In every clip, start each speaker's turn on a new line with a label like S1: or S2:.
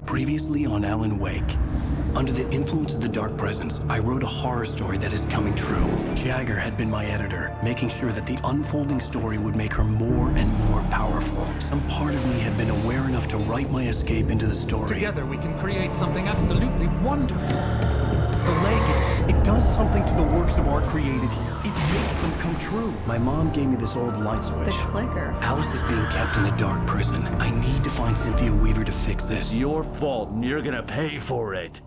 S1: Previously on Alan Wake. Under the influence of the Dark Presence, I wrote a horror story that is coming true. Jagger had been my editor, making sure that the unfolding story would make her more and more powerful. Some part of me had been aware enough to write my escape into the story.
S2: Together we can create something absolutely wonderful. The lake,
S1: it does something to the works of art created here. It makes them come true. My mom gave me this old light switch.
S3: The clicker.
S1: Alice is being kept in a dark prison. I need to find Cynthia Weaver to fix this.
S4: It's your fault, and you're gonna pay for it.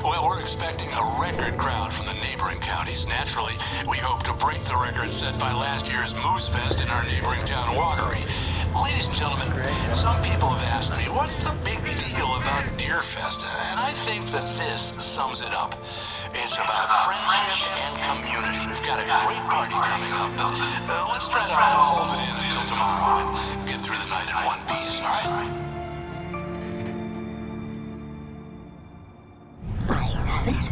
S5: Well, we're expecting a record crowd from the neighboring counties. Naturally, we hope to break the record set by last year's Moose Fest in our neighboring town, Watery. Ladies and gentlemen, some people have asked me, what's the big deal about Deer Fest? And I think that this sums it up. It's about friendship and community. We've got a great party coming up. Let's try to hold it in until tomorrow and get through the night in one piece, all right?
S6: I have it.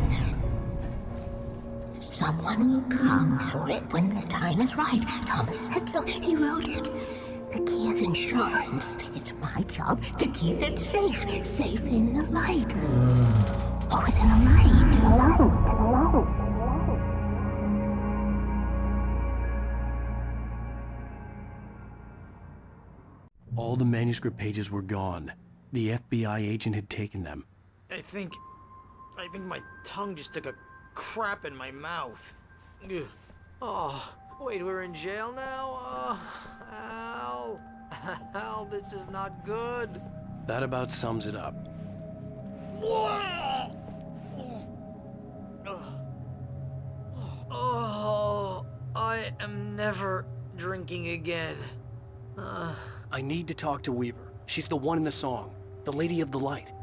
S6: Someone will come for it when the time is right. Thomas said so. He wrote it. The key is insurance. It's my job to keep it safe. Safe in the light. Always in the light.
S1: All the manuscript pages were gone. The FBI agent had taken them.
S7: I think my tongue just took a crap in my mouth. Ugh. Oh, wait, we're in jail now? Al. Al, this is not good.
S1: That about sums it up.
S7: Oh, I am never drinking again.
S1: I need to talk to Weaver. She's the one in the song. The Lady of the Light.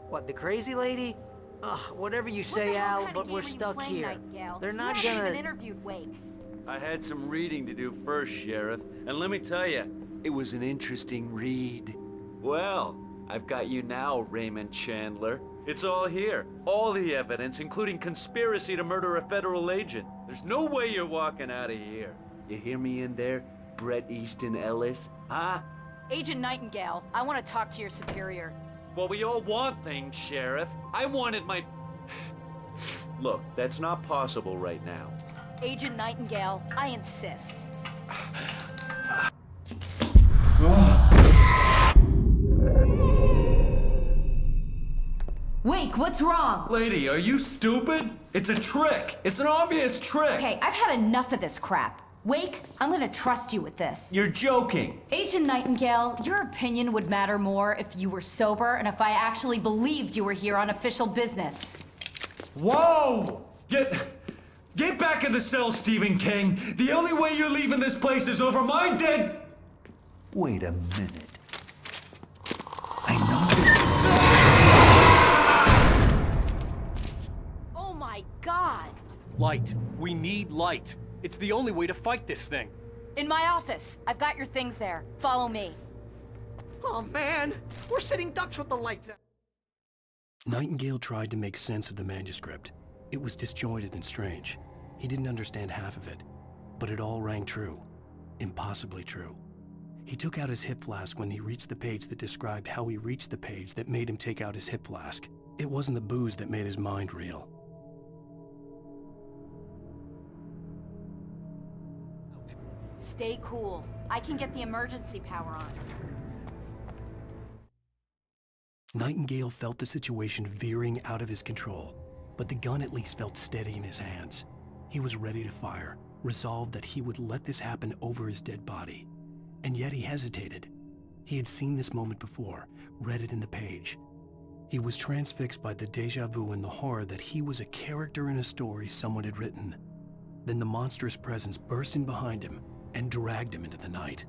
S7: What, the crazy lady? Ugh, whatever you say, Al, but we're stuck here. They're not gonna...
S3: interviewed Wake.
S4: I had some reading to do first, Sheriff, and let me tell you, it was an interesting read. Well, I've got you now, Raymond Chandler. It's all here. All the evidence, including conspiracy to murder a federal agent. There's no way you're walking out of here. You hear me in there, Bret Easton Ellis? Huh?
S3: Agent Nightingale, I want to talk to your superior.
S4: Well, we all want things, Sheriff. I wanted my... Look, that's not possible right now.
S3: Agent Nightingale, I insist. Wake, what's wrong?
S4: Lady, are you stupid? It's a trick. It's an obvious trick.
S3: Okay, I've had enough of this crap. Wake, I'm gonna trust you with this.
S4: You're joking.
S3: Agent Nightingale, your opinion would matter more if you were sober and if I actually believed you were here on official business.
S8: Whoa! Get back in the cell, Stephen King. The only way you're leaving this place is over my dead...
S9: Wait a minute.
S3: Oh my God!
S10: Light. We need light. It's the only way to fight this thing.
S3: In my office. I've got your things there. Follow me.
S7: Oh man, we're sitting ducks with the lights out.
S1: Nightingale tried to make sense of the manuscript. It was disjointed and strange. He didn't understand half of it, but it all rang true. Impossibly true. He took out his hip flask when he reached the page that described how he reached the page that made him take out his hip flask. It wasn't the booze that made his mind reel.
S3: Stay cool. I can get the emergency power on.
S1: Nightingale felt the situation veering out of his control, but the gun at least felt steady in his hands. He was ready to fire, resolved that he would let this happen over his dead body. And yet he hesitated. He had seen this moment before, read it in the page. He was transfixed by the déjà vu and the horror that he was a character in a story someone had written. Then the monstrous presence burst in behind him and dragged him into the night.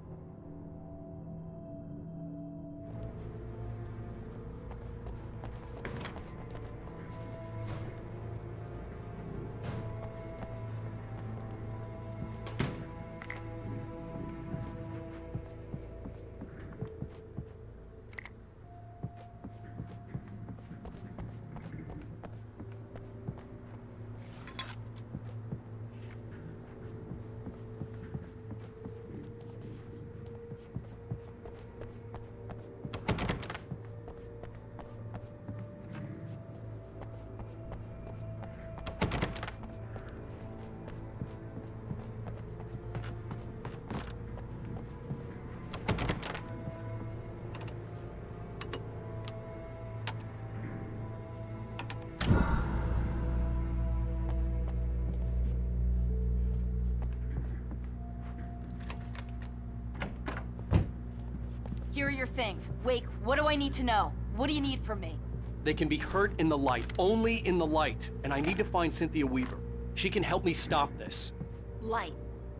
S3: Here are your things. Wake, what do I need to know? What do you need from me?
S10: They can be hurt in the light, only in the light. And I need to find Cynthia Weaver. She can help me stop this.
S3: Light.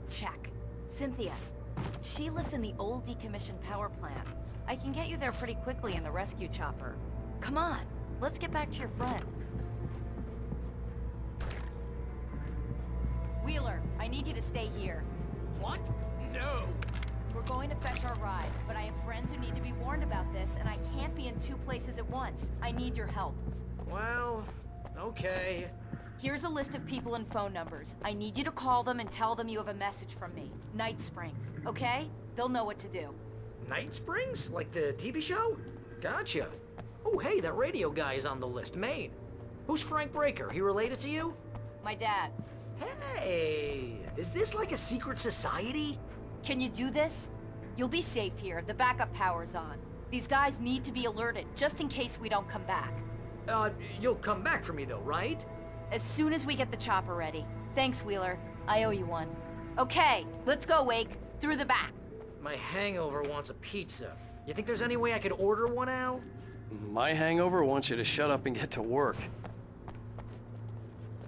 S3: Check. Cynthia. She lives in the old decommissioned power plant. I can get you there pretty quickly in the rescue chopper. Come on, let's get back to your friend. Wheeler, I need you to stay here.
S7: What? No.
S3: We're going to fetch our ride, but I have friends who need to be warned about this, and I can't be in two places at once. I need your help.
S7: Well, okay.
S3: Here's a list of people and phone numbers. I need you to call them and tell them you have a message from me. Night Springs, okay? They'll know what to do.
S7: Night Springs? Like the TV show? Gotcha. Oh, hey, that radio guy is on the list, Maine. Who's Frank Breaker? He related to you?
S3: My dad.
S7: Hey, is this like a secret society?
S3: Can you do this? You'll be safe here. The backup power's on. These guys need to be alerted, just in case we don't come back.
S7: You'll come back for me though, right?
S3: As soon as we get the chopper ready. Thanks, Wheeler. I owe you one. Okay, let's go, Wake. Through the back.
S7: My hangover wants a pizza. You think there's any way I could order one, Al?
S10: My hangover wants you to shut up and get to work.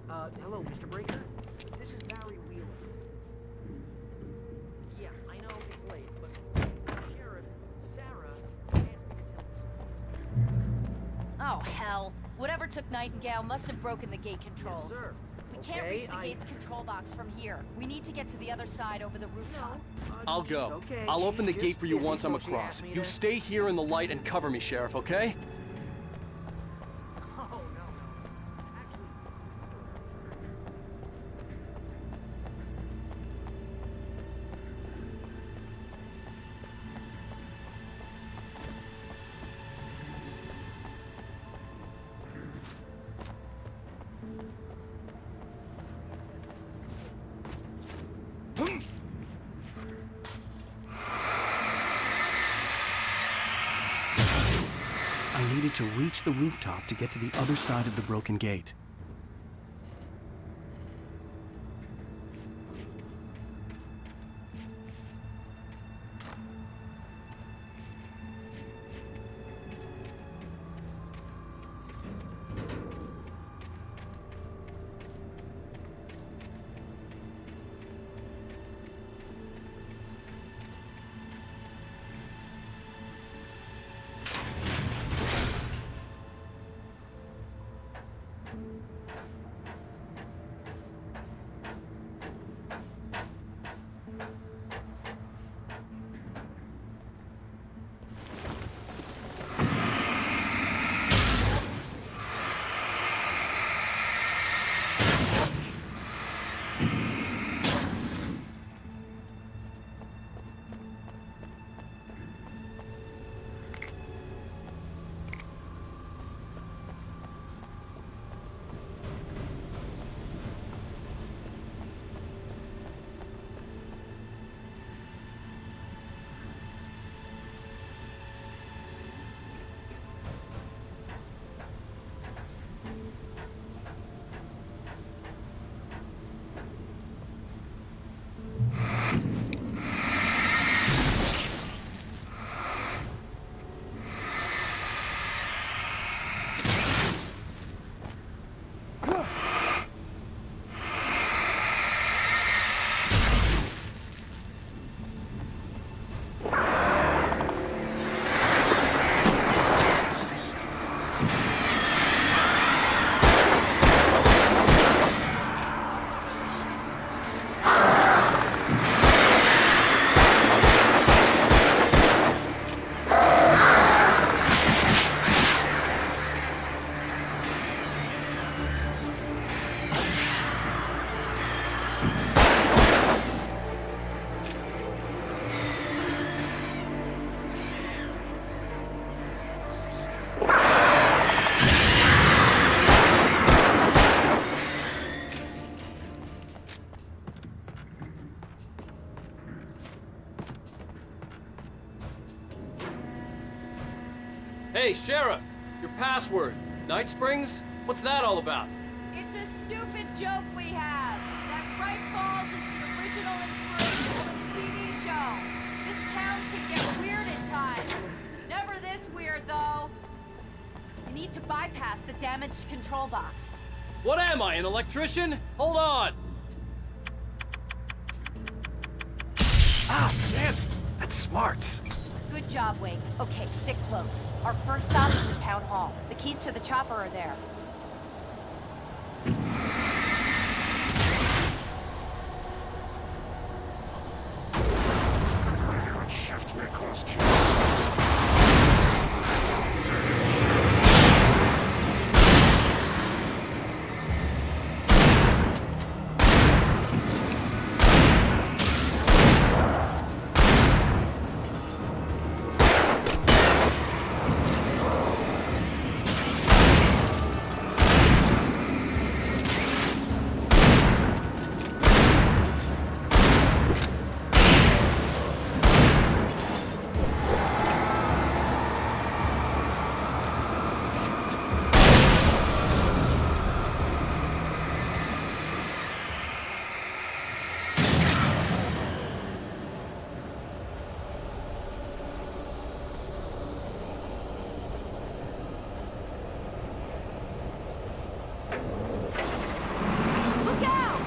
S7: Hello, Mr. Breaker. This is Barry Wheeler. Yeah, I know it's late, but Sheriff Sarah asked me to tell you.
S3: Oh, hell. Whatever took Nightingale must have broken the gate controls.
S7: Yes, sir.
S3: We can't reach the gate's control box from here. We need to get to the other side over the rooftop.
S10: I'll go. I'll open the gate for you once I'm across. You stay here in the light and cover me, Sheriff, okay?
S7: Oh, no. Actually...
S1: I needed to reach the rooftop to get to the other side of the broken gate.
S10: Hey, Sheriff! Your password. Night Springs? What's that all about?
S3: It's a stupid joke we have. That Bright Falls is the original inspiration of a TV show. This town can get weird at times. Never this weird, though. You need to bypass the damaged control box.
S10: What am I, an electrician? Hold on!
S2: Ah, man! That's smart.
S3: Good job, Wake. Okay, stick close. Our first stop is the town hall. The keys to the chopper are there. Look out!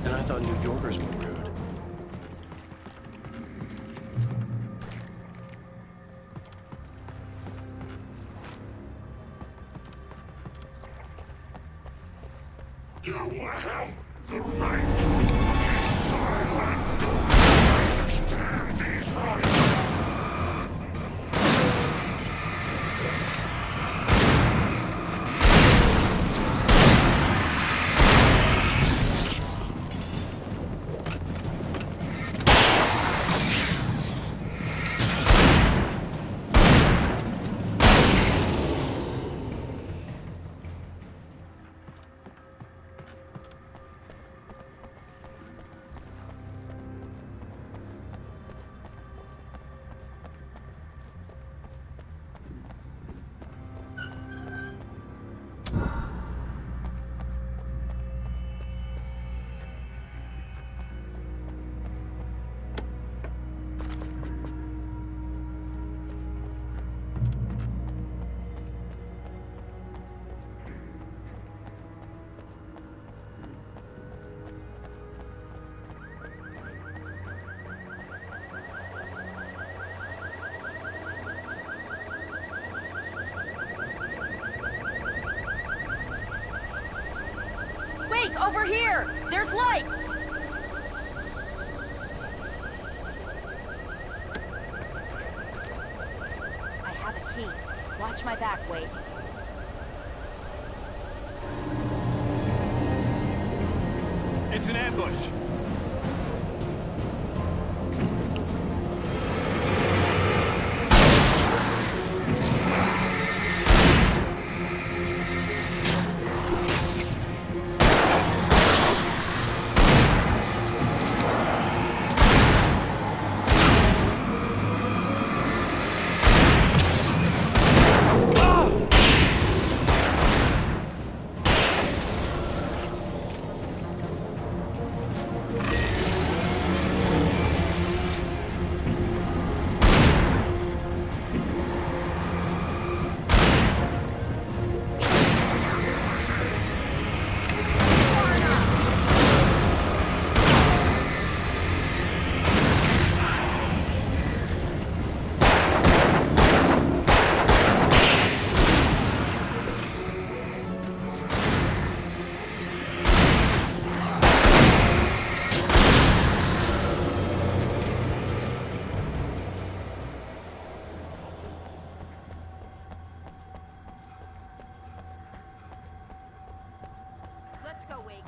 S1: I thought New Yorkers were rude.
S11: You have the right to remain silent. Understand these rights.
S3: Over here! There's light! Watch my back, Wade.
S4: It's an ambush.
S3: Let's go, Wake.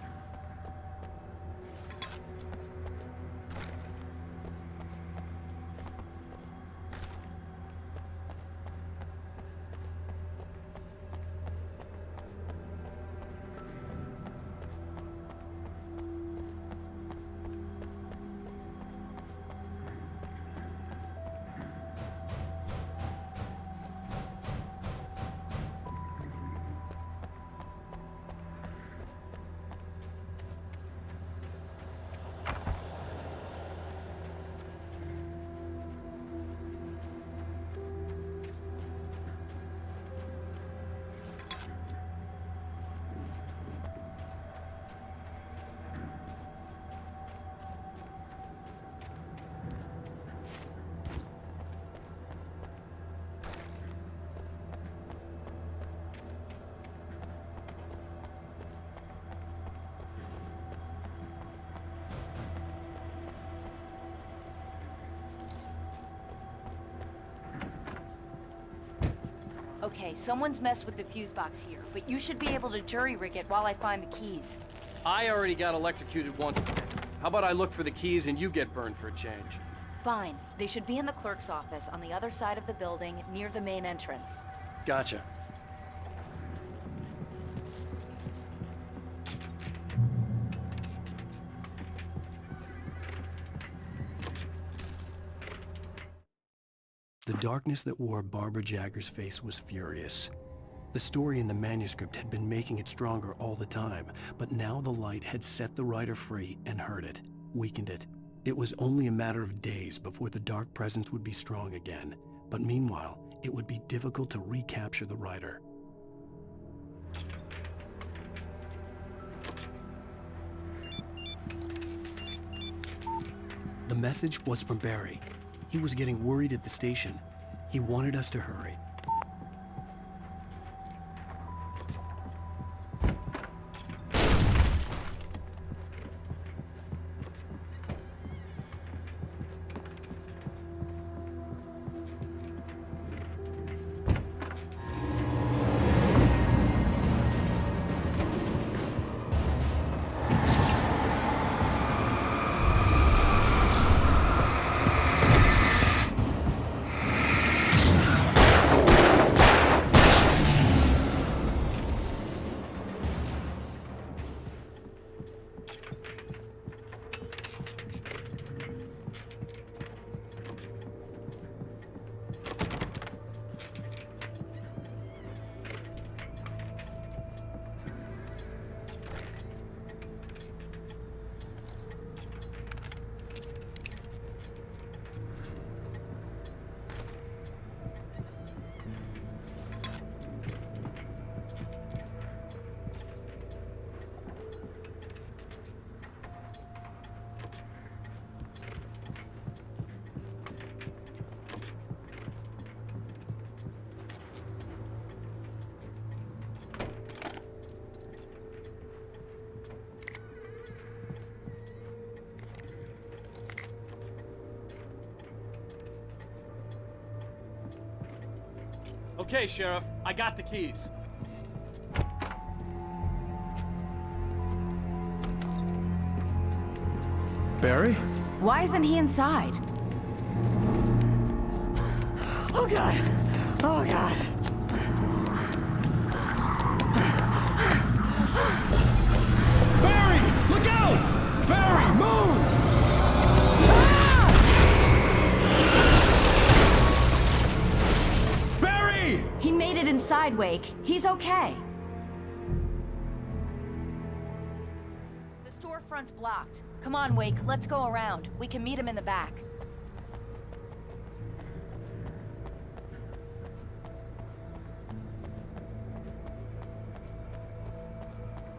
S3: Okay, someone's messed with the fuse box here, but you should be able to jury-rig it while I find the keys.
S10: I already got electrocuted once today. How about I look for the keys and you get burned for a change?
S3: Fine. They should be in the clerk's office on the other side of the building, near the main entrance.
S10: Gotcha.
S1: The darkness that wore Barbara Jagger's face was furious. The story in the manuscript had been making it stronger all the time, but now the light had set the writer free and hurt it, weakened it. It was only a matter of days before the dark presence would be strong again, but meanwhile, it would be difficult to recapture the writer. The message was from Barry. He was getting worried at the station. He wanted us to hurry.
S10: Okay, Sheriff, I got the keys.
S8: Barry?
S3: Why isn't he inside?
S7: Oh God! Oh God!
S8: Barry! Look out! Barry, move! Barry!
S3: He made it inside, Wake. He's okay. The storefront's blocked. Come on, Wake. Let's go around. We can meet him in the back.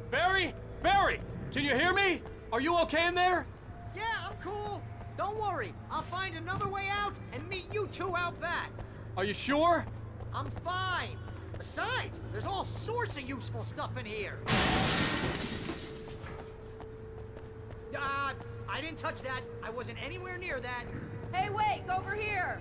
S10: Barry? Barry! Can you hear me? Are you okay in there?
S7: Yeah, I'm cool. Don't worry. I'll find another way out and meet you two out back.
S10: Are you sure?
S7: I'm fine. Besides, there's all sorts of useful stuff in here. I didn't touch that. I wasn't anywhere near that.
S3: Hey, Wake, over here!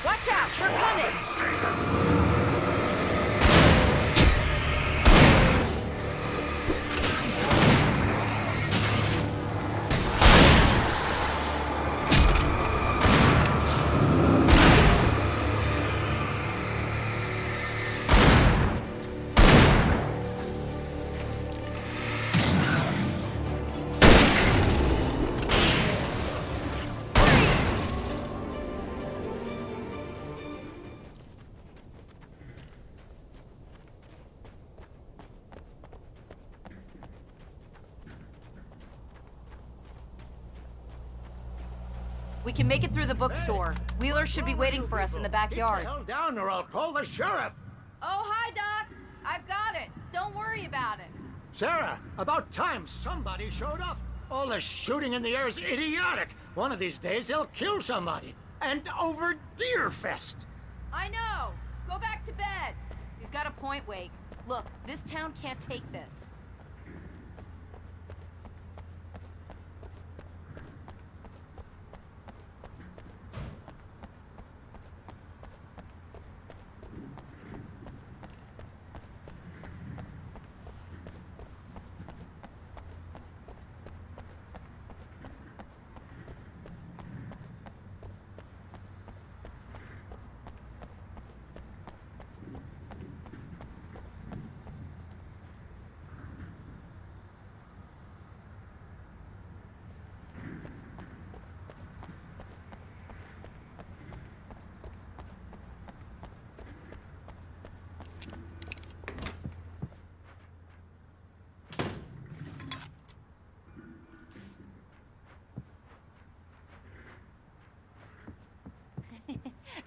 S3: Watch out! We're coming! We can make it through the bookstore. Wheeler should be waiting for us in the backyard.
S11: Keep the hell down or I'll call the sheriff.
S3: Oh, hi, Doc. I've got it. Don't worry about it.
S11: Sarah, about time somebody showed up. All this shooting in the air is idiotic. One of these days they'll kill somebody. And over Deerfest.
S3: I know. Go back to bed. He's got a point, Wake. Look, this town can't take this.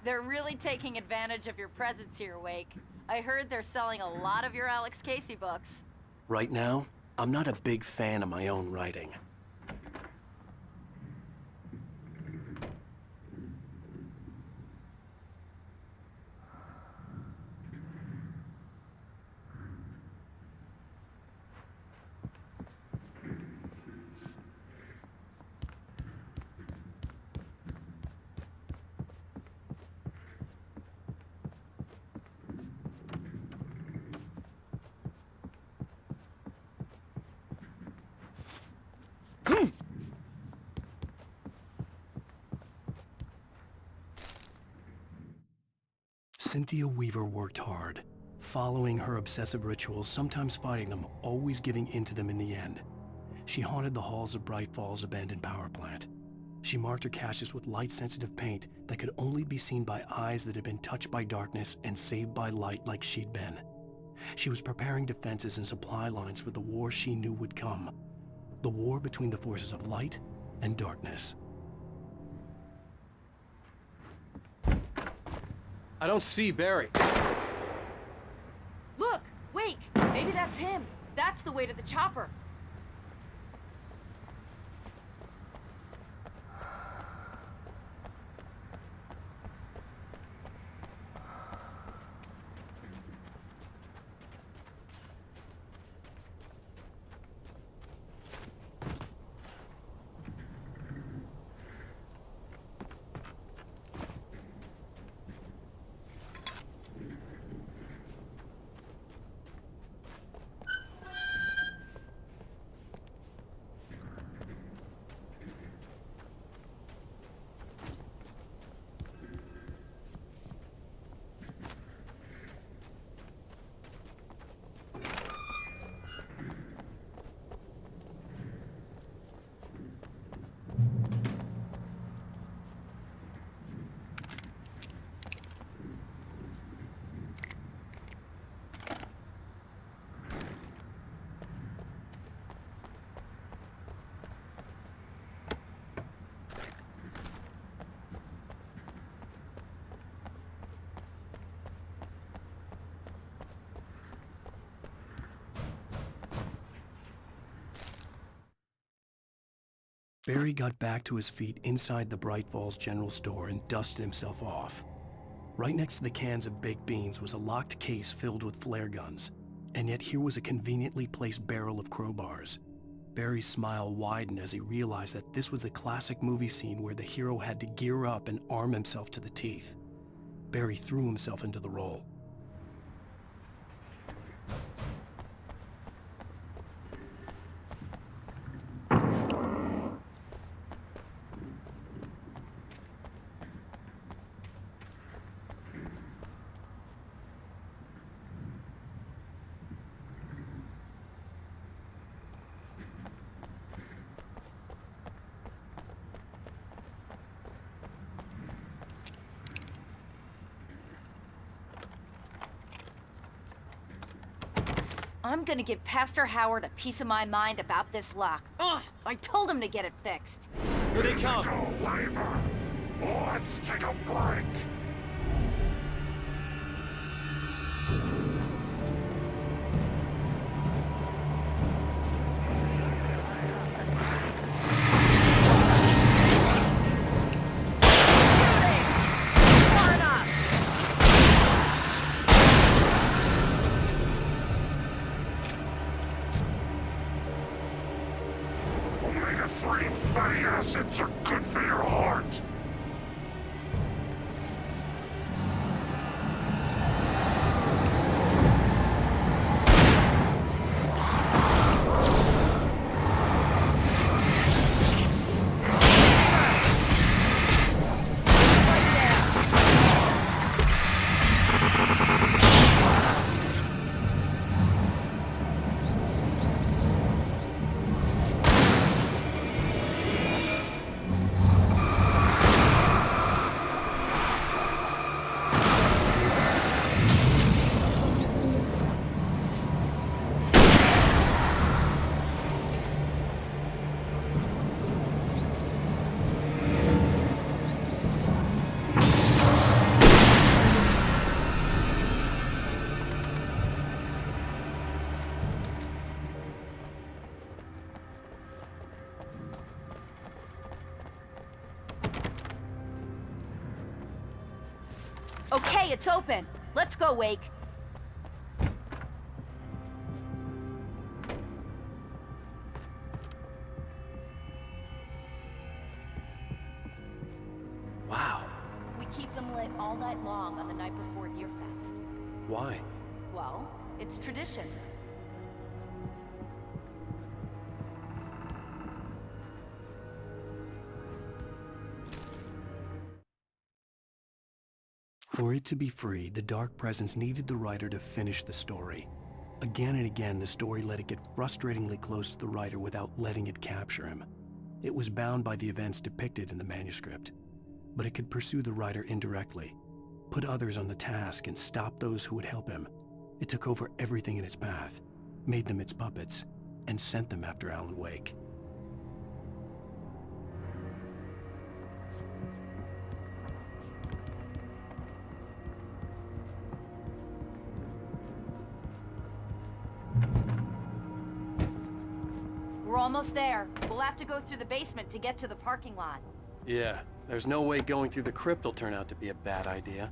S3: They're really taking advantage of your presence here, Wake. I heard they're selling a lot of your Alex Casey books.
S1: Right now, I'm not a big fan of my own writing. Cynthia Weaver worked hard, following her obsessive rituals, sometimes fighting them, always giving in to them in the end. She haunted the halls of Bright Falls abandoned power plant. She marked her caches with light-sensitive paint that could only be seen by eyes that had been touched by darkness and saved by light like she'd been. She was preparing defenses and supply lines for the war she knew would come. The war between the forces of light and darkness.
S10: I don't see Barry.
S3: Look! Wake! Maybe that's him. That's the way to the chopper.
S1: Barry got back to his feet inside the Bright Falls General Store and dusted himself off. Right next to the cans of baked beans was a locked case filled with flare guns, and yet here was a conveniently placed barrel of crowbars. Barry's smile widened as he realized that this was the classic movie scene where the hero had to gear up and arm himself to the teeth. Barry threw himself into the role.
S3: I'm gonna give Pastor Howard a piece of my mind about this lock. Ugh! I told him to get it fixed.
S10: Here they come!
S12: Labor. Let's take a break. Omega-3 fatty acids are good for your heart.
S3: Okay, it's open. Let's go, Wake.
S1: Wow.
S3: We keep them lit all night long on the night before Deerfest.
S1: Why?
S3: Well, it's tradition.
S1: For it to be free, the Dark Presence needed the writer to finish the story. Again and again, the story let it get frustratingly close to the writer without letting it capture him. It was bound by the events depicted in the manuscript, but it could pursue the writer indirectly, put others on the task, and stop those who would help him. It took over everything in its path, made them its puppets, and sent them after Alan Wake.
S3: We're almost there. We'll have to go through the basement to get to the parking lot.
S10: Yeah, there's no way going through the crypt will turn out to be a bad idea.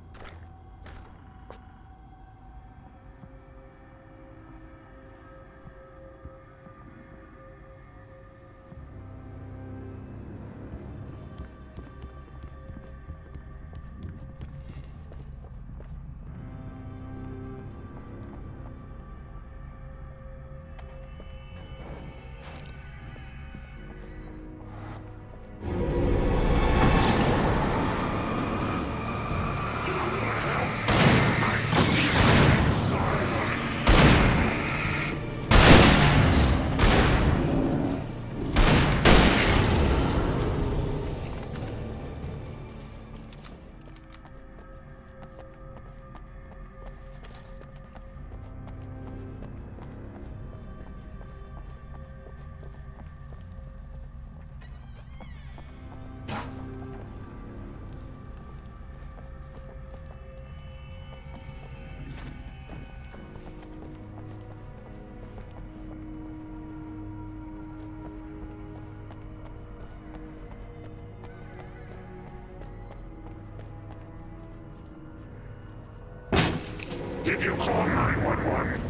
S12: Did you call 911?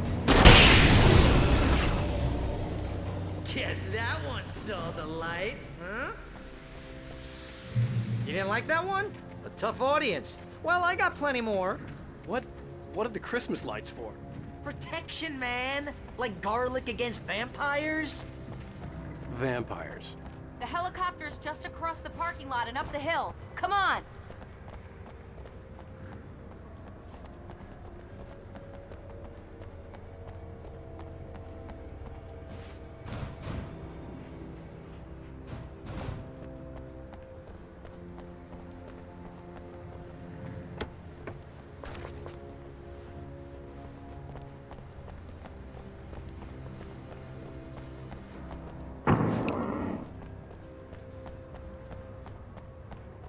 S7: Guess that one saw the light, huh? You didn't like that one? A tough audience. Well, I got plenty more.
S10: What are the Christmas lights for?
S7: Protection, man. Like garlic against vampires.
S10: Vampires.
S3: The helicopter's just across the parking lot and up the hill. Come on!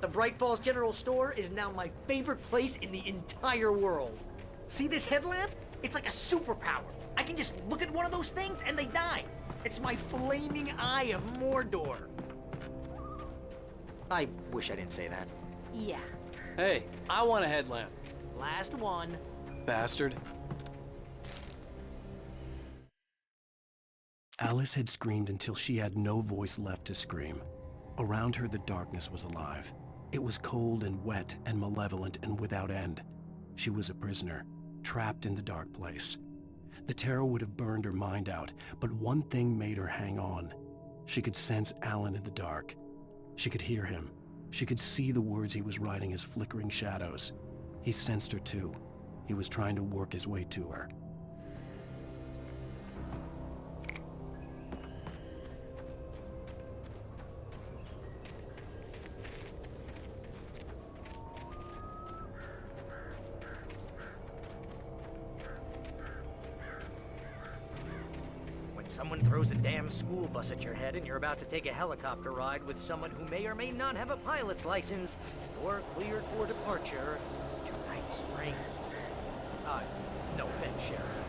S7: The Bright Falls General Store is now my favorite place in the entire world. See this headlamp? It's like a superpower. I can just look at one of those things and they die. It's my flaming eye of Mordor. I wish I didn't say that.
S3: Yeah.
S10: Hey, I want a headlamp.
S7: Last one.
S10: Bastard.
S1: Alice had screamed until she had no voice left to scream. Around her, the darkness was alive. It was cold and wet and malevolent and without end. She was a prisoner, trapped in the dark place. The terror would have burned her mind out, but one thing made her hang on. She could sense Alan in the dark. She could hear him. She could see the words he was writing as flickering shadows. He sensed her too. He was trying to work his way to her.
S7: Someone throws a damn school bus at your head and you're about to take a helicopter ride with someone who may or may not have a pilot's license, you're cleared for departure to Night Springs. No offense, Sheriff.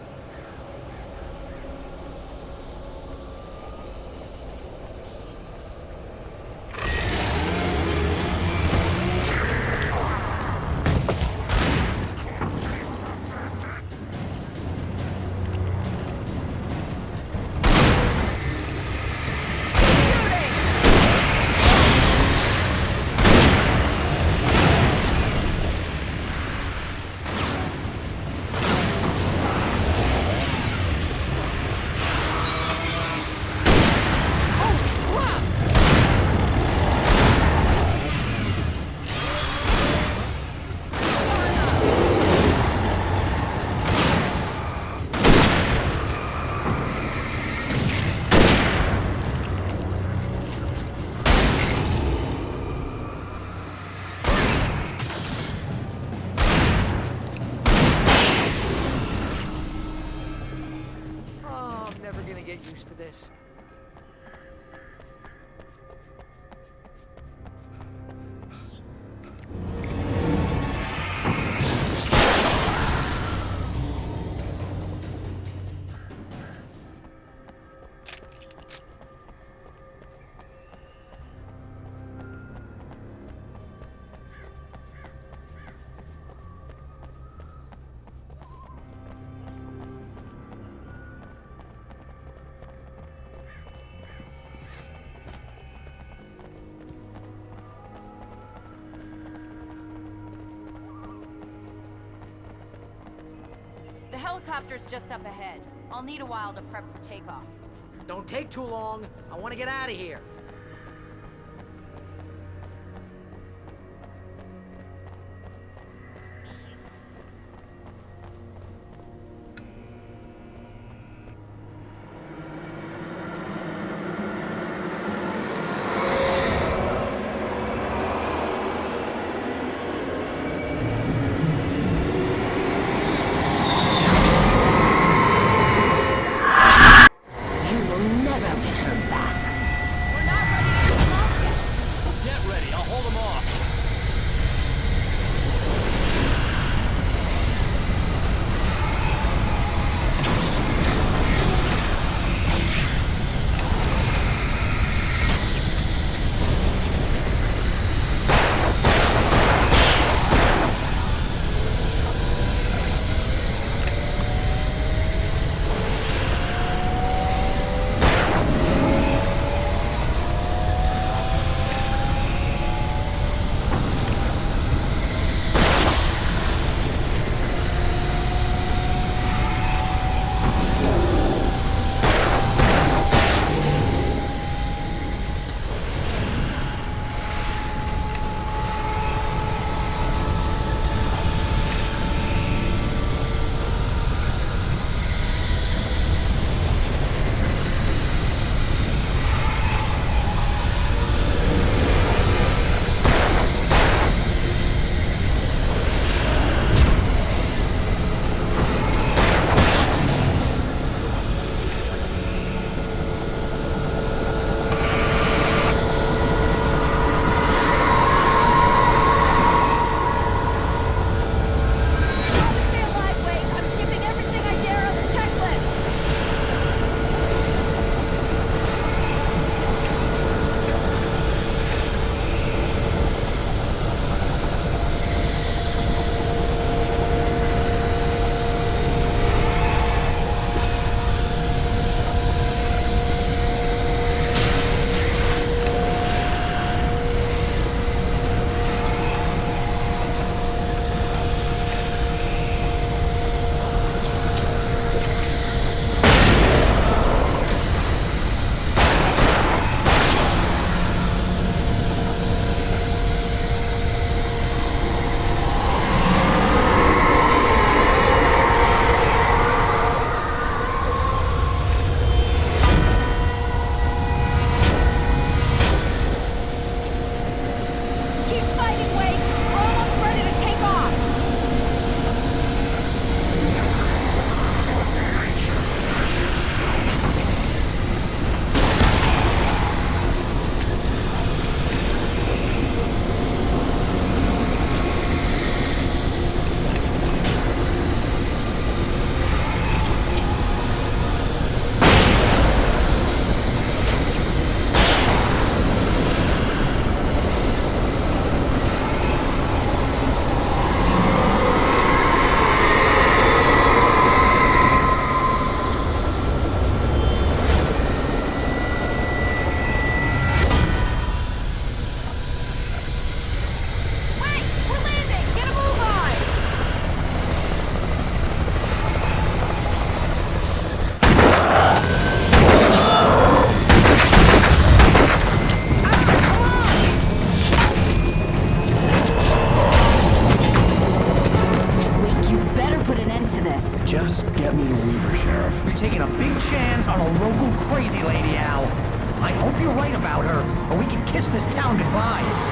S7: to this.
S3: The helicopter's just up ahead. I'll need a while to prep for takeoff.
S7: Don't take too long. I want to get out of here.
S10: Get ready, I'll hold them off.
S11: kiss this town goodbye.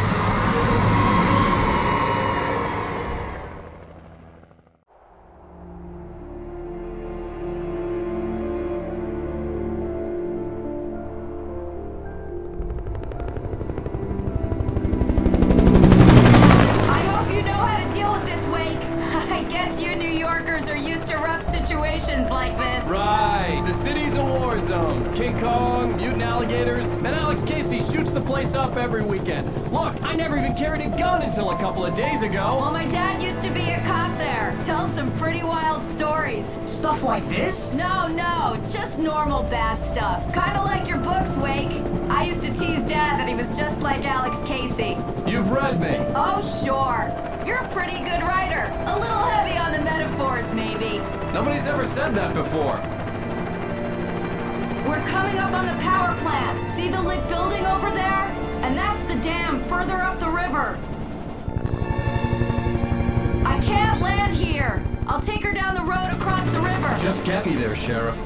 S2: place up every weekend. Look, I never even carried a gun until a couple of days ago.
S3: Well, my dad used to be a cop there. Tells some pretty wild stories.
S13: Stuff like this?
S3: No, just normal bad stuff. Kinda like your books, Wake. I used to tease Dad that he was just like Alex Casey.
S2: You've read me.
S3: Oh, sure. You're a pretty good writer. A little heavy on the metaphors, maybe.
S2: Nobody's ever said that before.
S3: We're coming up on the power plant. See the lit building over there? And that's the dam further up the river. I can't land here. I'll take her down the road across the river.
S2: Just get me there, Sheriff.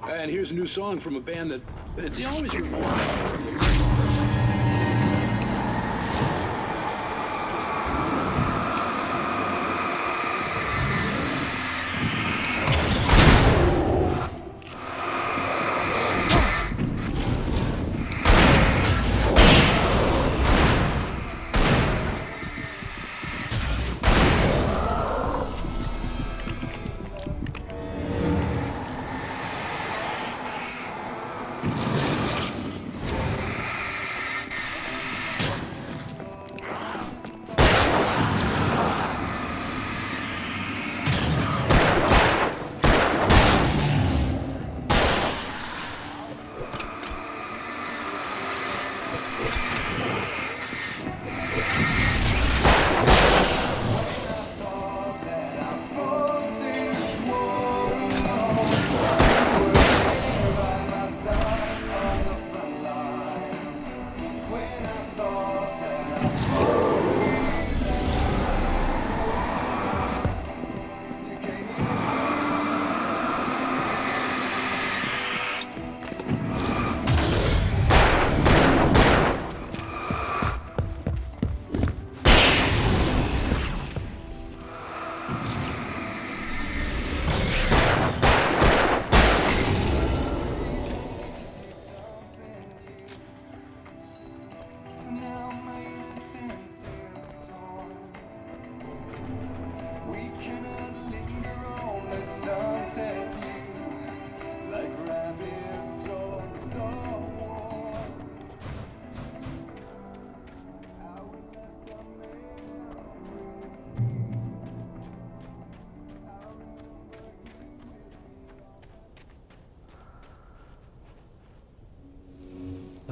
S14: And here's a new song from a band that it's always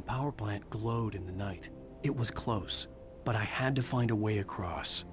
S1: power plant glowed in the night. It was close, but I had to find a way across.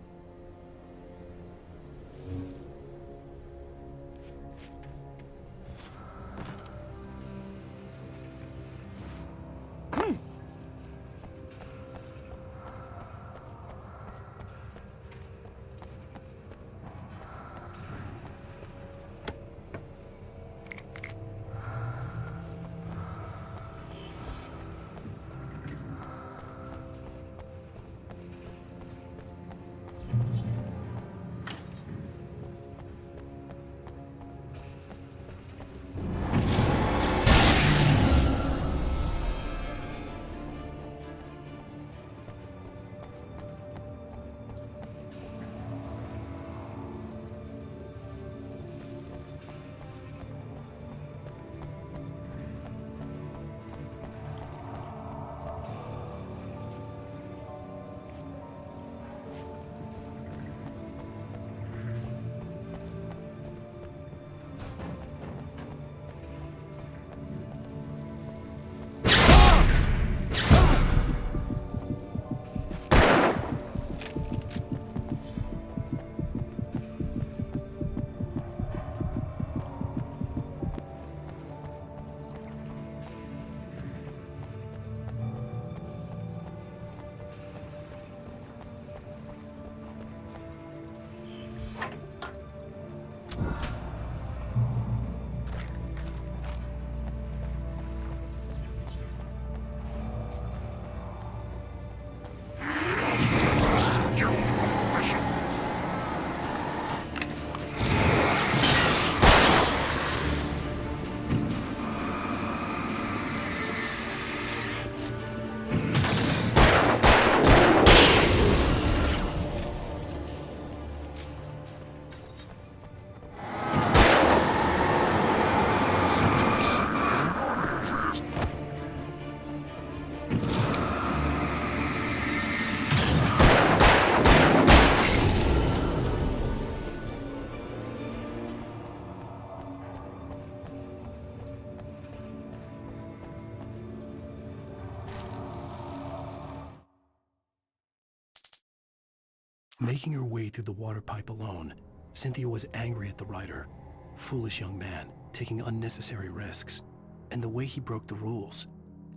S1: Making her way through the water pipe alone, Cynthia was angry at the Rider. Foolish young man, taking unnecessary risks. And the way he broke the rules.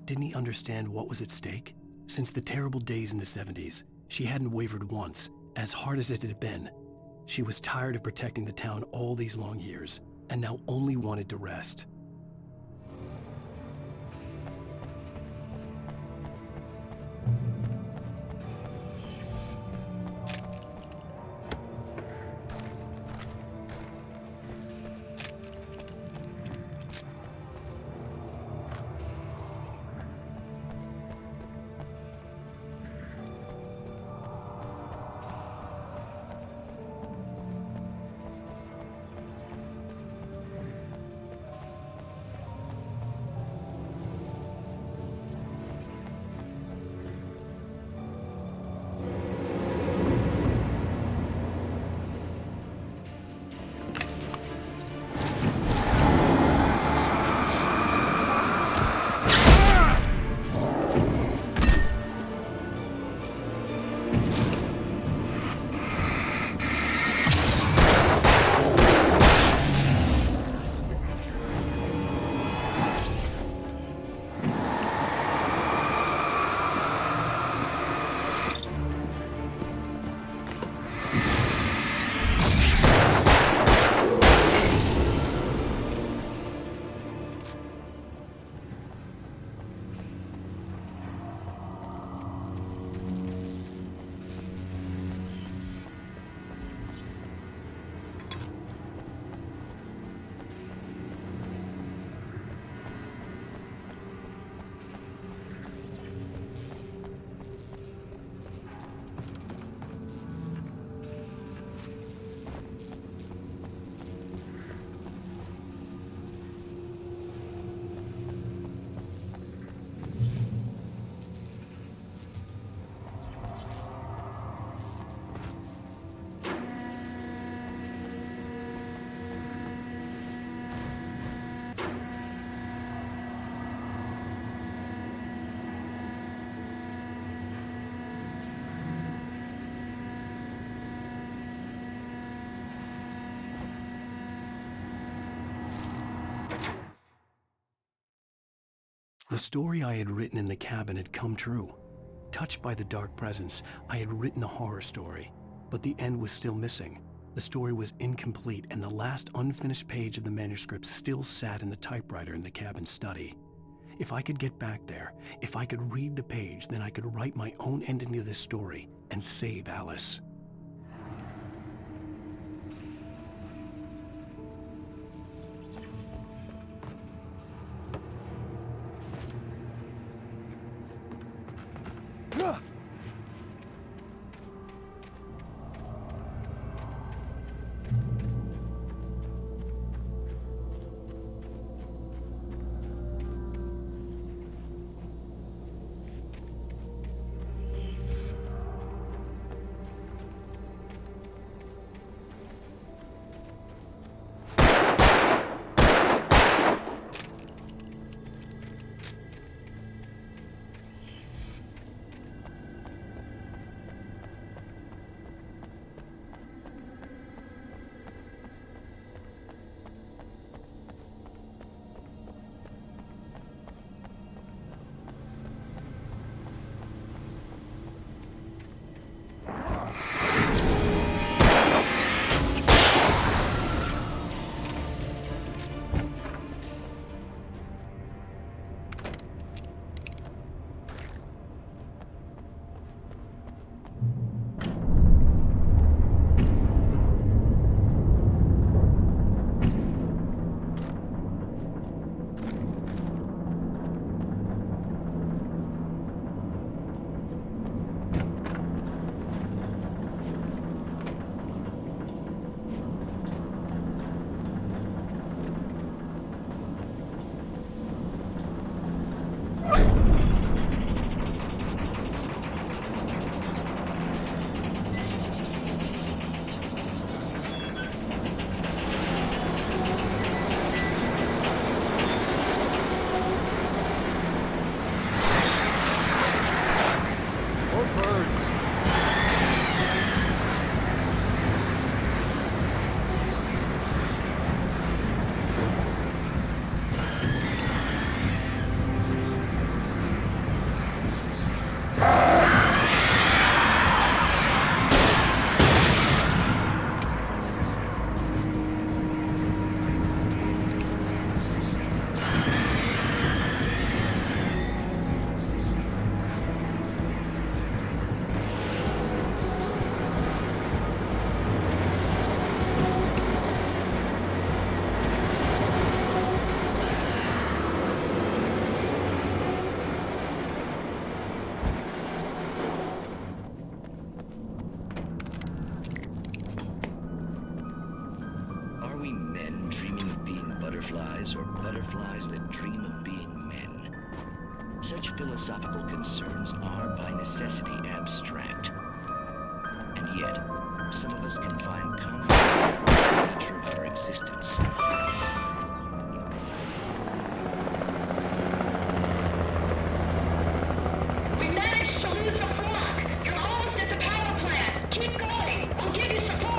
S1: Didn't he understand what was at stake? Since the terrible days in the 70s, she hadn't wavered once, as hard as it had been. She was tired of protecting the town all these long years, and now only wanted to rest. The story I had written in the cabin had come true. Touched by the dark presence, I had written a horror story, but the end was still missing. The story was incomplete, and the last unfinished page of the manuscript still sat in the typewriter in the cabin study. If I could get back there, if I could read the page, then I could write my own ending to this story and save Alice.
S13: Or butterflies that dream of being men. Such philosophical concerns are by necessity abstract. And yet, some of us can find common truth in the nature of our existence.
S15: We managed to lose the flock! You're almost at the power plant! Keep going! I'll give you support!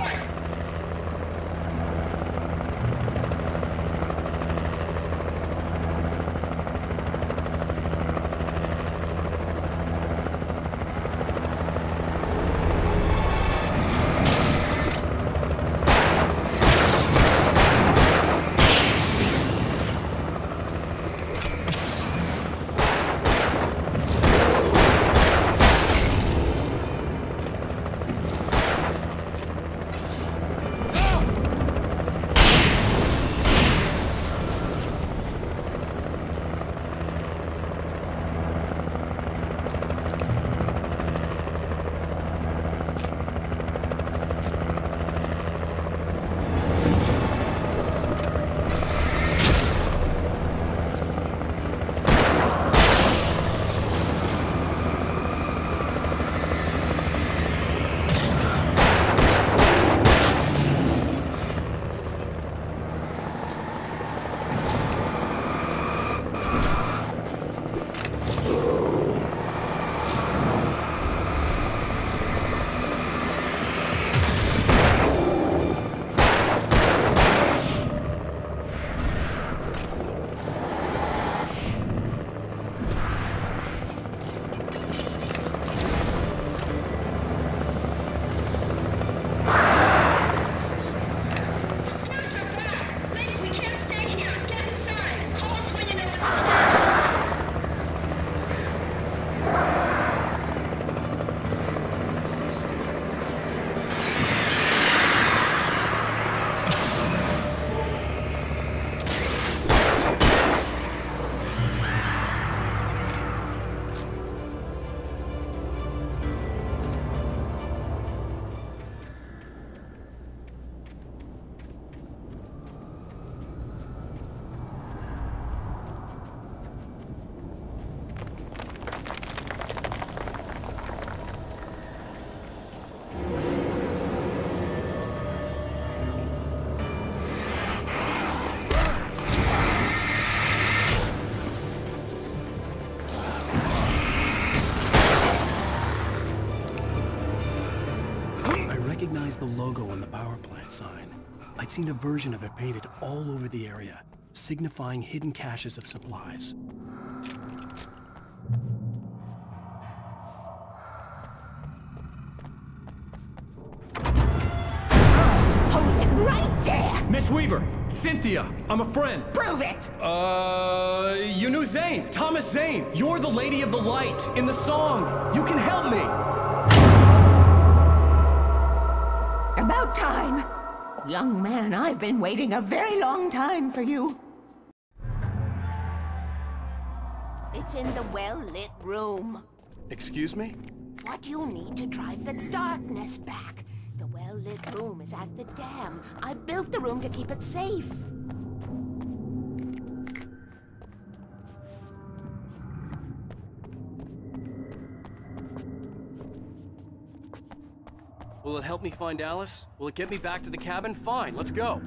S1: recognized the logo on the power plant sign. I'd seen a version of it painted all over the area, signifying hidden caches of supplies.
S6: Hold it right there!
S8: Miss Weaver! Cynthia! I'm a friend!
S6: Prove it!
S8: You knew Zane! Thomas Zane! You're the Lady of the Light in the song! You can help me!
S6: About time! Young man, I've been waiting a very long time for you. It's in the well-lit room.
S10: Excuse me?
S6: What you'll need to drive the darkness back. The well-lit room is at the dam. I built the room to keep it safe.
S10: Will it help me find Alice? Will it get me back to the cabin? Fine, let's go.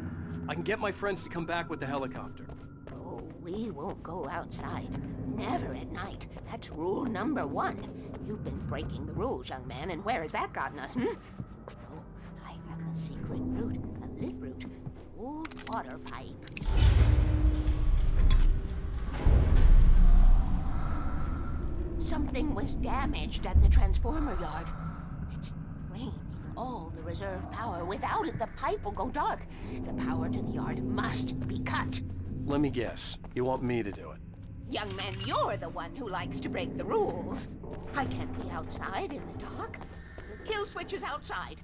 S10: I can get my friends to come back with the helicopter.
S6: Oh, we won't go outside. Never at night. That's rule number 1. You've been breaking the rules, young man, and where has that gotten us, Oh, I have a secret route, a lit route, an old water pipe. Something was damaged at the transformer yard. It's draining all the reserve power. Without it, the pipe will go dark. The power to the yard must be cut.
S10: Let me guess. You want me to do it?
S6: Young man, you're the one who likes to break the rules. I can't be outside in the dark. The kill switch is outside.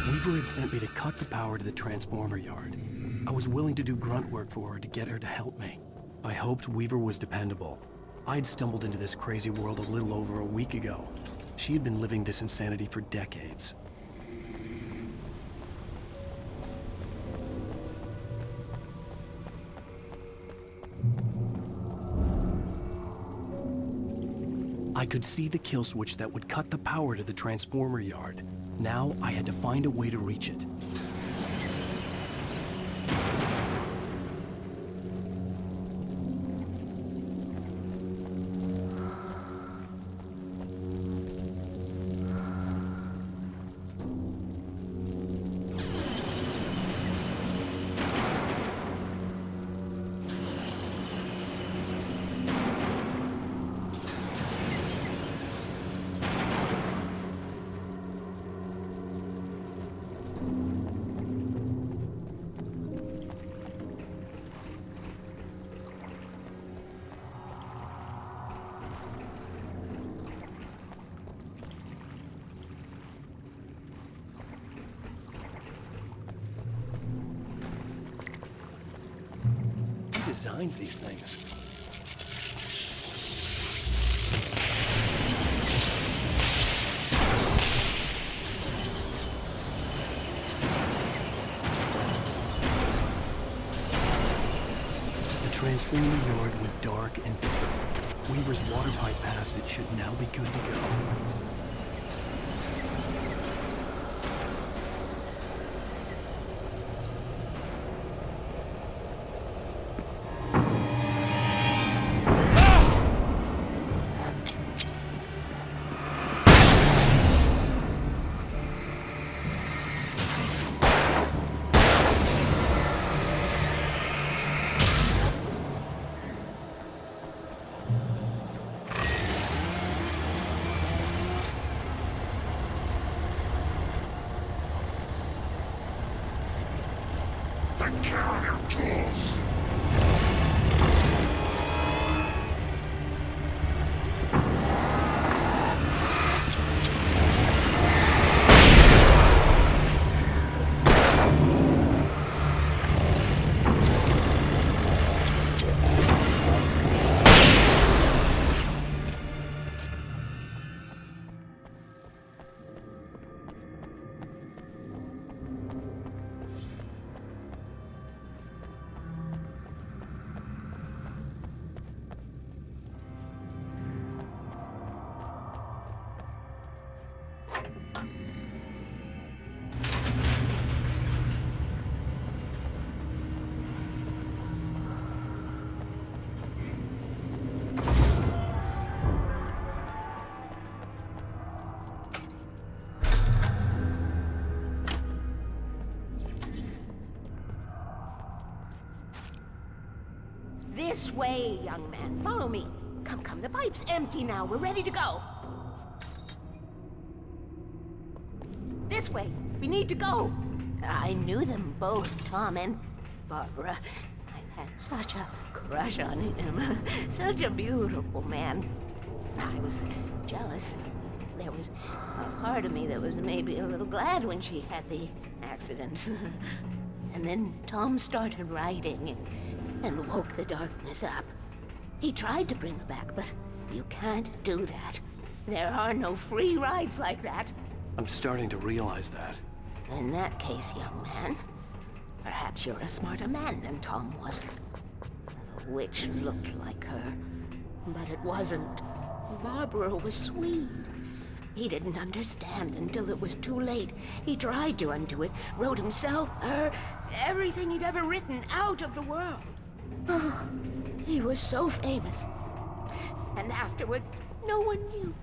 S1: Weaver had sent me to cut the power to the transformer yard. I was willing to do grunt work for her to get her to help me. I hoped Weaver was dependable. I'd stumbled into this crazy world a little over a week ago. She had been living this insanity for decades. I could see the kill switch that would cut the power to the transformer yard. Now I had to find a way to reach it. Who designs these things? The transformer yard went dark and dim. Weaver's water pipe passage should now be good to go.
S6: This way, young man. Follow me. Come, come. The pipe's empty now. We're ready to go. This way. We need to go. I knew them both, Tom and Barbara. I had such a crush on him. Such a beautiful man. I was jealous. There was a part of me that was maybe a little glad when she had the accident. And then Tom started writing and woke the darkness up. He tried to bring her back, but you can't do that. There are no free rides like that.
S10: I'm starting to realize that.
S6: In that case, young man, perhaps you're a smarter man than Tom was. The witch looked like her, but it wasn't. Barbara was sweet. He didn't understand until it was too late. He tried to undo it, wrote himself, her, everything he'd ever written out of the world. Oh, he was so famous. And afterward, no one knew.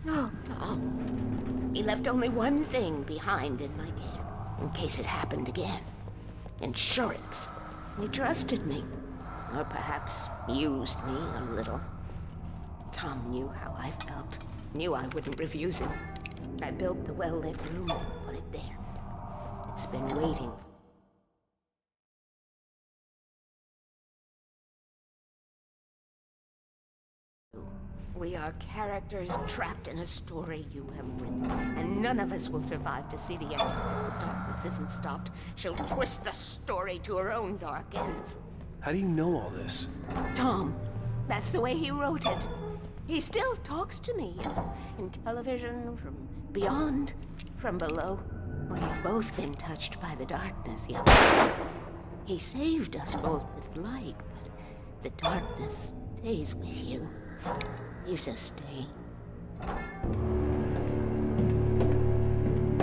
S6: Oh, Tom. He left only one thing behind in my care, in case it happened again. Insurance. He trusted me. Or perhaps used me a little. Tom knew how I felt. Knew I wouldn't refuse him. I built the well-lit room and put it there. It's been waiting. We are characters trapped in a story you have written, and none of us will survive to see the end. If the darkness isn't stopped, she'll twist the story to her own dark ends.
S10: How do you know all this?
S6: Tom, that's the way he wrote it. He still talks to me, you know, in television, from beyond, from below. We've both been touched by the darkness, young man. He saved us both with light, but the darkness stays with you. Leaves a stain.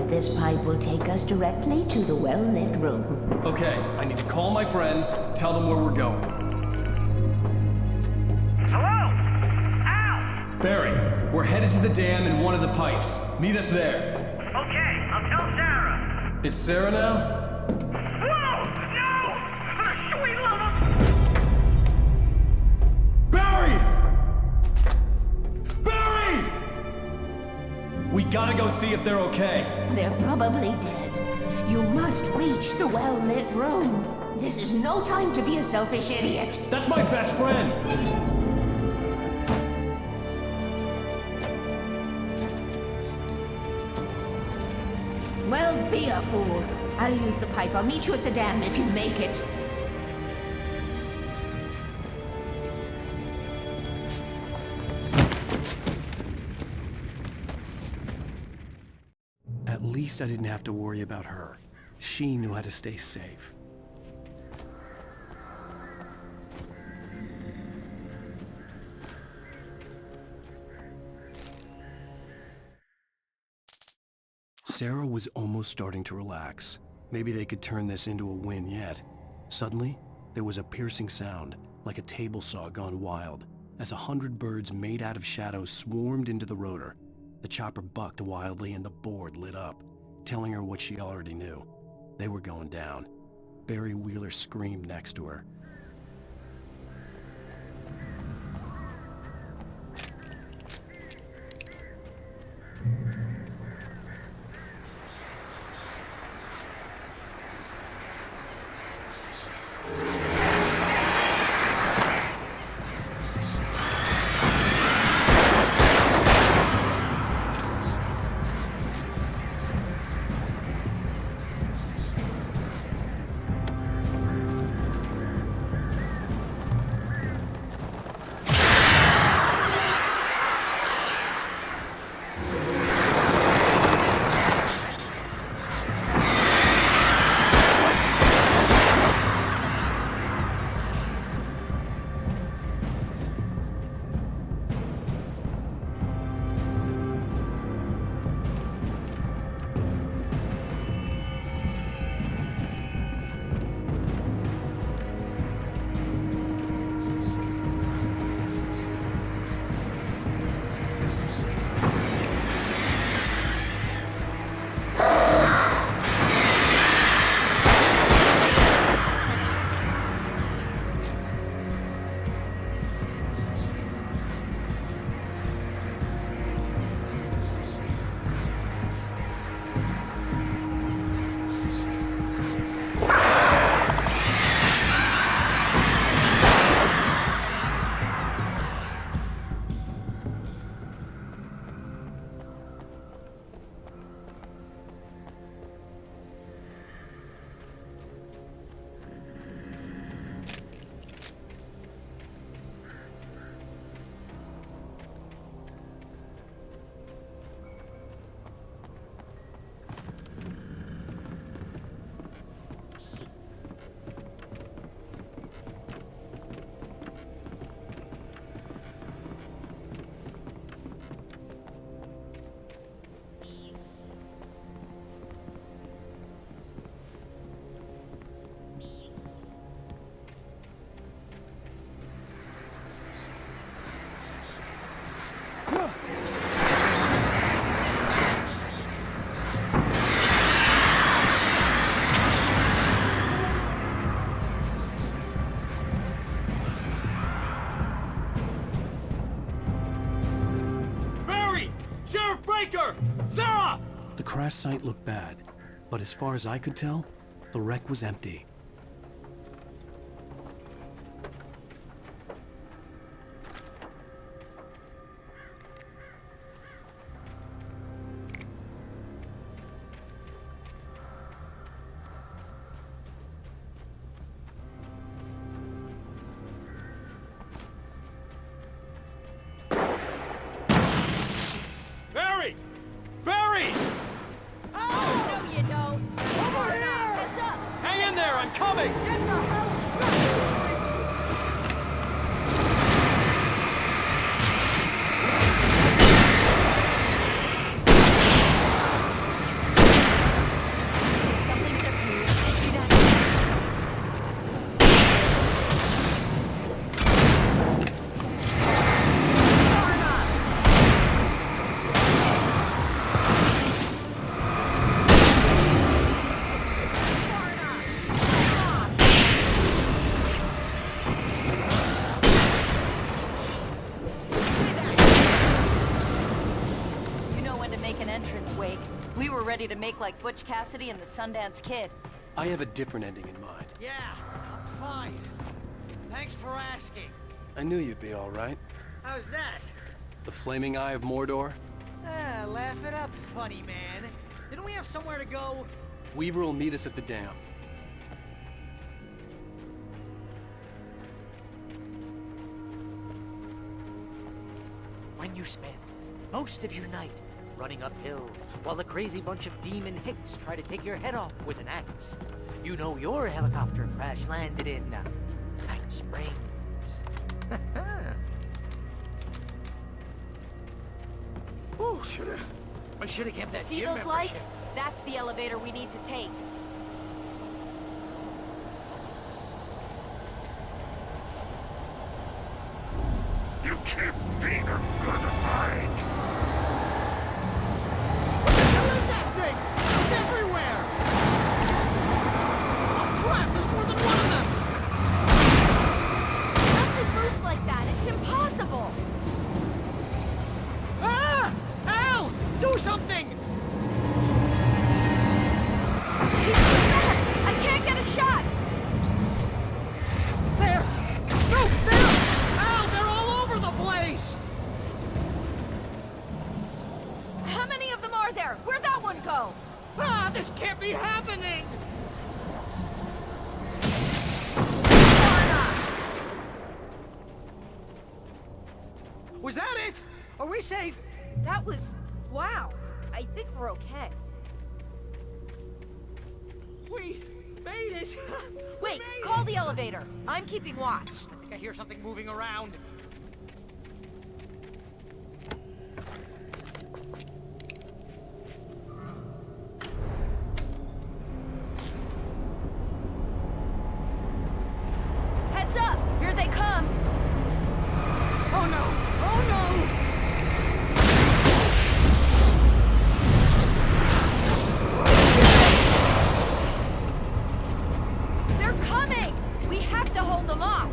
S6: This pipe will take us directly to the well-lit room.
S10: Okay, I need to call my friends, tell them where we're going.
S12: Hello? Al!
S10: Barry, we're headed to the dam in one of the pipes. Meet us there.
S12: Okay, I'll tell Sarah.
S10: It's Sarah now?
S12: Whoa! No! Sweet love!
S10: Barry! Barry! We gotta go see if they're okay.
S6: They're probably dead. You must reach the well-lit room. This is no time to be a selfish idiot.
S10: That's my best friend!
S6: Well, be a fool. I'll use the pipe. I'll meet you at the dam if you make it.
S1: At least I didn't have to worry about her. She knew how to stay safe. Sarah was almost starting to relax. Maybe they could turn this into a win yet. Suddenly, there was a piercing sound, like a table saw gone wild, as 100 birds made out of shadows swarmed into the rotor. The chopper bucked wildly and the board lit up, telling her what she already knew. They were going down. Barry Wheeler screamed next to her. crash site looked bad, but as far as I could tell, the wreck was empty.
S4: Barry! Barry!
S3: Oh, no you don't. Over here! Heads up!
S4: Hang in there, I'm coming!
S3: Get the hell Something just moved. Did you see that? You know when to make an entrance, Wake. We were ready to make like Butch Cassidy and the Sundance Kid.
S1: I have a different ending in mind.
S7: Yeah, I'm fine. Thanks for asking.
S1: I knew you'd be all right.
S7: How's that?
S1: The Flaming Eye of Mordor?
S7: Ah, laugh it up, funny man. Didn't we have somewhere to go?
S1: Weaver will meet us at the dam.
S16: When you spend most of your night running uphill while the crazy bunch of demon hicks try to take your head off with an axe, you know your helicopter crash landed in Night Springs.
S7: Oh, I should have kept that
S3: See
S7: gym
S3: those
S7: membership.
S3: lights? That's the elevator we need to take.
S12: You keep being a good Mike.
S7: What the hell is that thing? It's everywhere! Oh crap, there's more than one of them!
S3: Nothing moves like that. It's impossible.
S7: Ah! Al! Do something!
S3: He's too fast. I can't get a shot.
S7: There! No, there! Al, they're all over the place!
S3: How many of them are there? Where'd that one go?
S7: Ah, this can't be happening! Was that it? Are we safe?
S3: That was... wow. I think we're okay.
S7: We made it!
S3: Wait, call the elevator. I'm keeping watch.
S7: I think I hear something moving around.
S3: Heads up! Here they come!
S7: Oh no! Oh no!
S3: They're coming! We have to hold them off!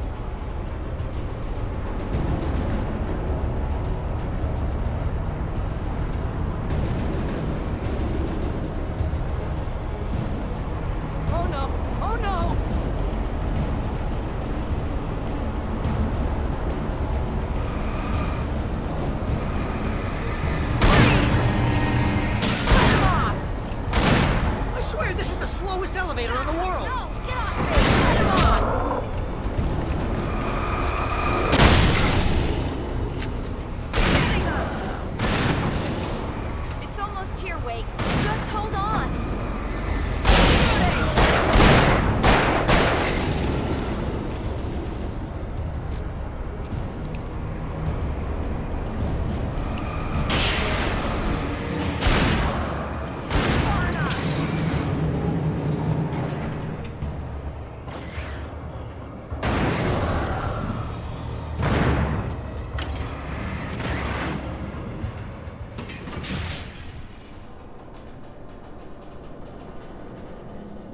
S7: Oh no! Oh no! I swear this is the slowest elevator in the world!
S3: No! Get off me! Cut him off! It's almost here, Wake. Just hold on!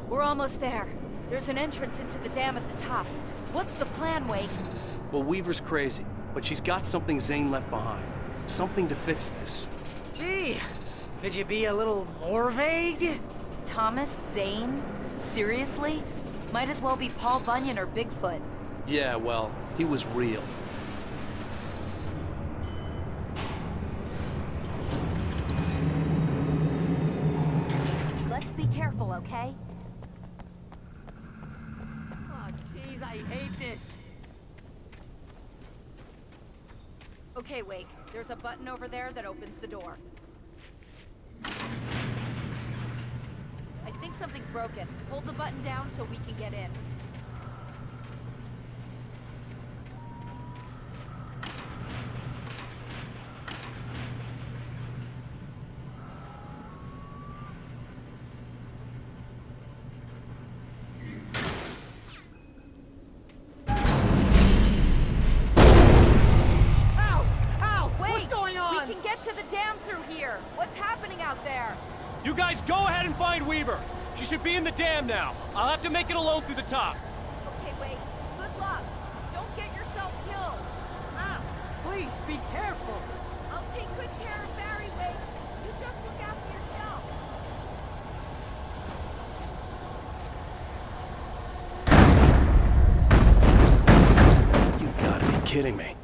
S3: We're almost there. There's an entrance into the dam at the top. What's the plan, Wake?
S1: Well, Weaver's crazy, but she's got something Zane left behind. Something to fix this.
S7: Gee, Could you be a little more vague?
S3: Thomas Zane? Seriously? Might as well be Paul Bunyan or Bigfoot.
S10: Yeah, well, he was real.
S3: Let's be careful, okay?
S16: Oh, jeez, I hate this.
S3: Okay, Wake. There's a button over there that opens the door. I think something's broken. Hold the button down so we can get in. We can get to the dam through here. What's happening out there?
S10: You guys go ahead and find Weaver. She should be in the dam now. I'll have to make it alone through the top.
S3: Okay, wait. Good luck. Don't get yourself killed.
S16: Ah, please be careful.
S3: I'll take good care of Barry, Wake. You just look after yourself.
S1: You gotta be kidding me.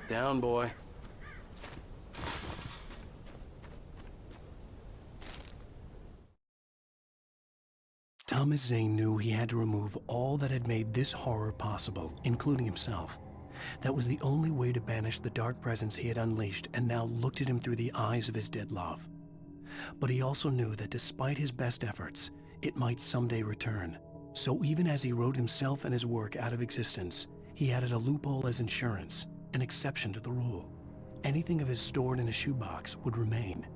S1: Down, boy. Thomas Zane knew he had to remove all that had made this horror possible, including himself. That was the only way to banish the dark presence he had unleashed and now looked at him through the eyes of his dead love. But he also knew that despite his best efforts, it might someday return. So even as he wrote himself and his work out of existence, he added a loophole as insurance, an exception to the rule. Anything of his stored in a shoebox would remain.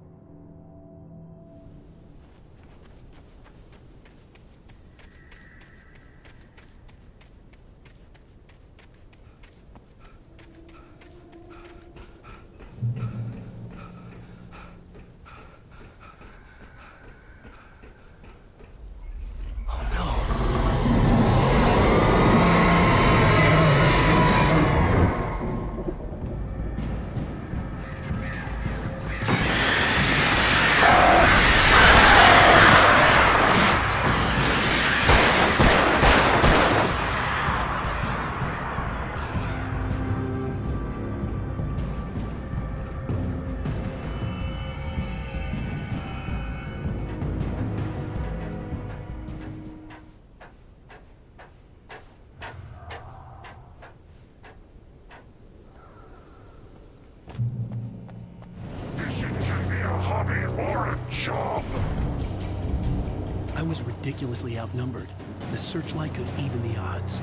S1: I was ridiculously outnumbered. The searchlight could even the odds.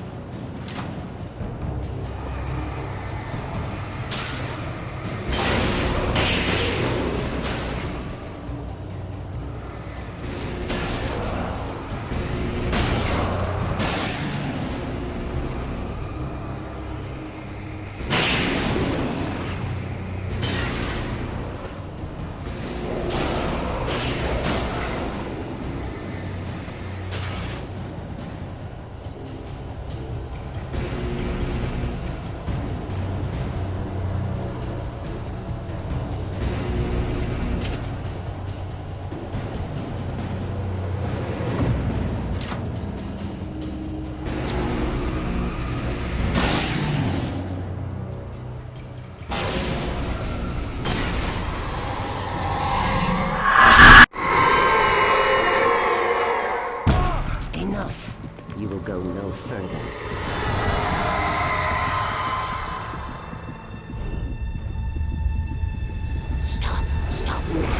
S6: Enough. You will go no further. Stop now.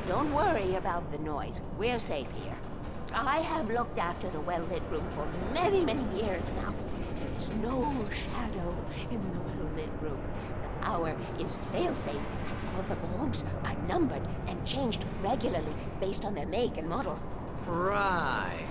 S6: Don't worry about the noise. We're safe here. I have looked after the well-lit room for many, many years now. There is no shadow in the well-lit room. The hour is fail-safe, and all the bulbs are numbered and changed regularly based on their make and model.
S7: Right.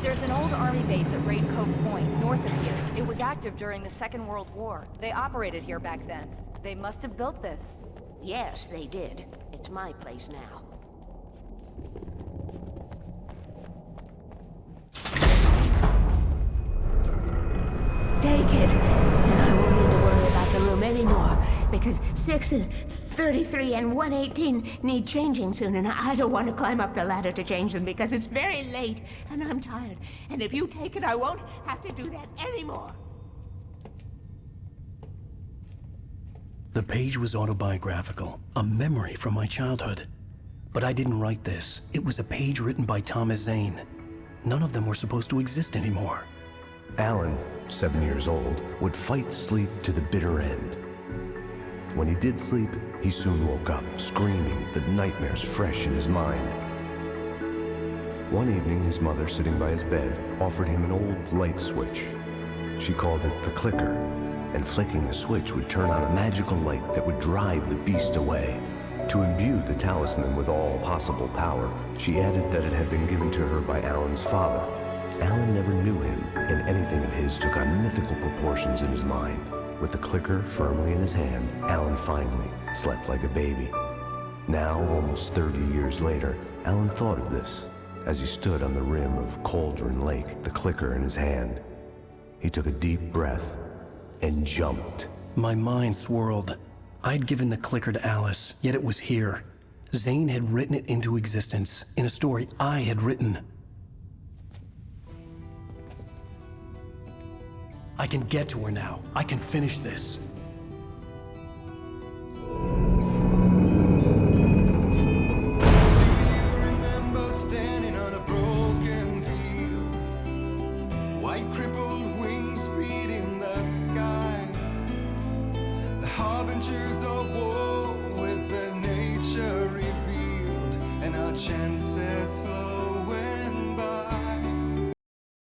S3: There's an old army base at Raid Cove Point, north of here. It was active during the Second World War. They operated here back then. They must have built this.
S6: Yes, they did. It's my place now. Take it, and I won't need to worry about the room anymore, because 6 and 33 and 118 need changing soon, and I don't want to climb up the ladder to change them because it's very late, and I'm tired. And if you take it, I won't have to do that anymore.
S1: The page was autobiographical, a memory from my childhood. But I didn't write this. It was a page written by Thomas Zane. None of them were supposed to exist anymore.
S17: Alan, 7 years old, would fight sleep to the bitter end. When he did sleep, he soon woke up, screaming, the nightmares fresh in his mind. One evening, his mother, sitting by his bed, offered him an old light switch. She called it the clicker, and flicking the switch would turn on a magical light that would drive the beast away. To imbue the talisman with all possible power, she added that it had been given to her by Alan's father. Alan never knew him, and anything of his took on mythical proportions in his mind. With the clicker firmly in his hand, Alan finally slept like a baby. Now, almost 30 years later, Alan thought of this as he stood on the rim of Cauldron Lake, the clicker in his hand. He took a deep breath and jumped.
S1: My mind swirled. I'd given the clicker to Alice, yet it was here. Zane had written it into existence, in a story I had written. I can get to her now. I can finish this.